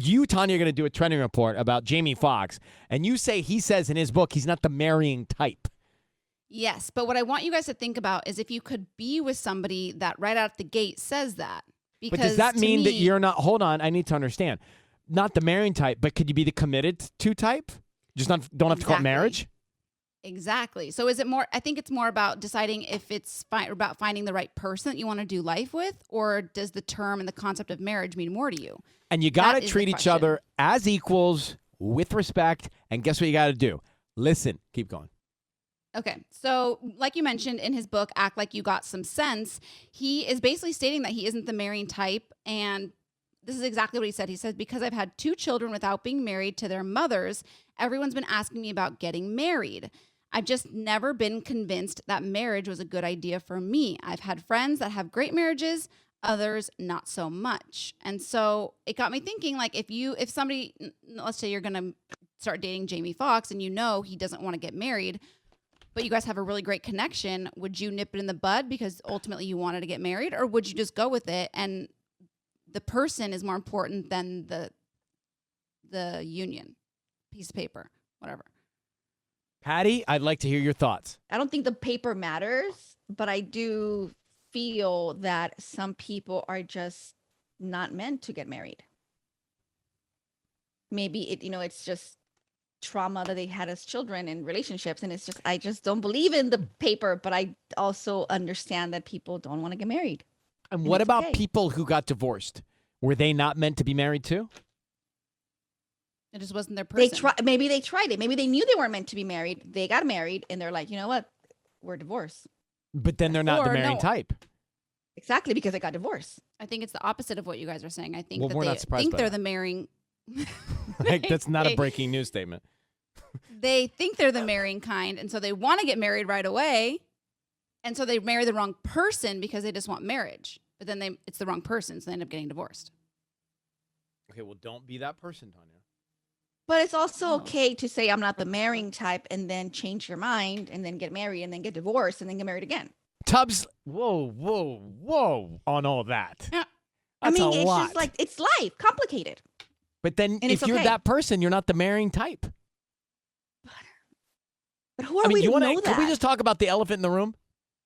you, Tanya, are going to do a trending report about Jamie Foxx, and you say he says in his book he's not the marrying type. Yes, but what I want you guys to think about is if you could be with somebody that right out the gate says that. Because but does that mean that you're not, hold on, I need to understand, not the marrying type, but could you be the committed to type? Just don't have to call it marriage? Exactly. So is it more, I think it's more about deciding if it's about finding the right person that you want to do life with, or does the term and the concept of marriage mean more to you? And you got to treat each other as equals with respect. And guess what you got to do? Listen. Keep going. Okay. So like you mentioned in his book, Act Like You Got Some Sense, he is basically stating that he isn't the marrying type. And this is exactly what he said. He said, because I've had 2 children without being married to their mothers, everyone's been asking me about getting married. I've just never been convinced that marriage was a good idea for me. I've had friends that have great marriages, others not so much. And so it got me thinking, like, if somebody, let's say you're going to start dating Jamie Foxx and you know he doesn't want to get married, but you guys have a really great connection, would you nip it in the bud because ultimately you wanted to get married, or would you just go with it and the person is more important than the union, piece of paper, whatever? Patty, I'd like to hear your thoughts. I don't think the paper matters, but I do feel that some people are just not meant to get married. Maybe it's just trauma that they had as children in relationships. And I just don't believe in the paper, but I also understand that people don't want to get married. And what about people who got divorced? Were they not meant to be married too? It just wasn't their person. Maybe they tried it. Maybe they knew they weren't meant to be married. They got married and they're like, you know what? We're divorced. But then they're not the marrying type. Exactly, because they got divorced. I think it's the opposite of what you guys are saying. I think we're not surprised think by they're that. the marrying. Like, that's not a breaking news statement. They think they're the marrying kind, and so they want to get married right away. And so they marry the wrong person because they just want marriage. But then it's the wrong person, so they end up getting divorced. Okay, well, don't be that person, Tanya. But it's also okay to say I'm not the marrying type and then change your mind and then get married and then get divorced and then get married again. Tubbs, whoa on all that. Yeah. That's it's lot. just like, it's life, complicated. But then if you're that person, you're not the marrying type. But who are we to know that? Can we just talk about the elephant in the room?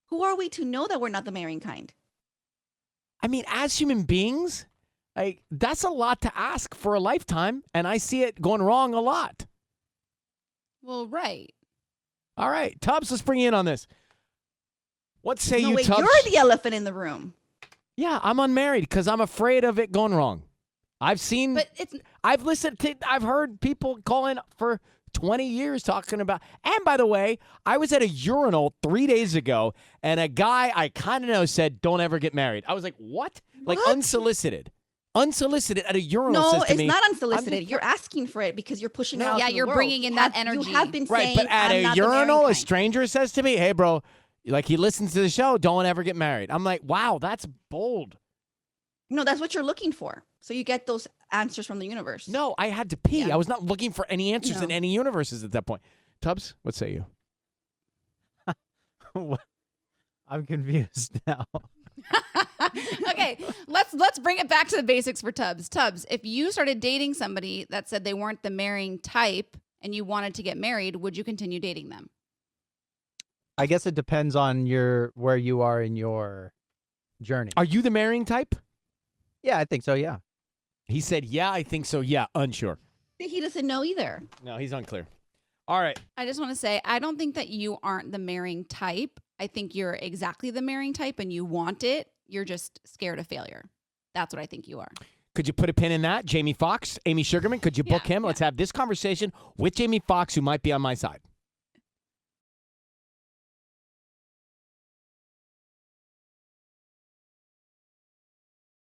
Who are we to know that we're not the marrying kind? I mean, as human beings, like, that's a lot to ask for a lifetime, and I see it going wrong a lot. Well, right. All right, Tubbs, let's bring you in on this. What say you, Tubbs? You're the elephant in the room. Yeah, I'm unmarried because I'm afraid of it going wrong. I've heard people call in for 20 years talking about, and by the way, I was at a urinal 3 days ago, and a guy I kind of know said, don't ever get married. I was like, what? Like, unsolicited at a urinal. No, it's not unsolicited. You're asking for it because you're pushing out. Yeah, you're bringing in that energy. You have been right, saying, but at I'm a not urinal, a stranger says to me, hey, bro, like, he listens to the show, don't ever get married. I'm like, wow, that's bold. No, that's what you're looking for. So you get those answers from the universe. No, I had to pee. Yeah. I was not looking for any answers in any universes at that point. Tubbs, what say you? I'm confused now. Okay, let's bring it back to the basics for Tubbs. Tubbs, if you started dating somebody that said they weren't the marrying type and you wanted to get married, would you continue dating them? I guess it depends on where you are in your journey. Are you the marrying type? Yeah, I think so, yeah. He said, yeah, I think so, yeah, unsure. He doesn't know either. No, he's unclear. All right. I just want to say, I don't think that you aren't the marrying type. I think you're exactly the marrying type and you want it. You're just scared of failure. That's what I think you are. Could you put a pin in that? Jamie Foxx, Amy Sugarman, could you book him? Let's have this conversation with Jamie Foxx, who might be on my side.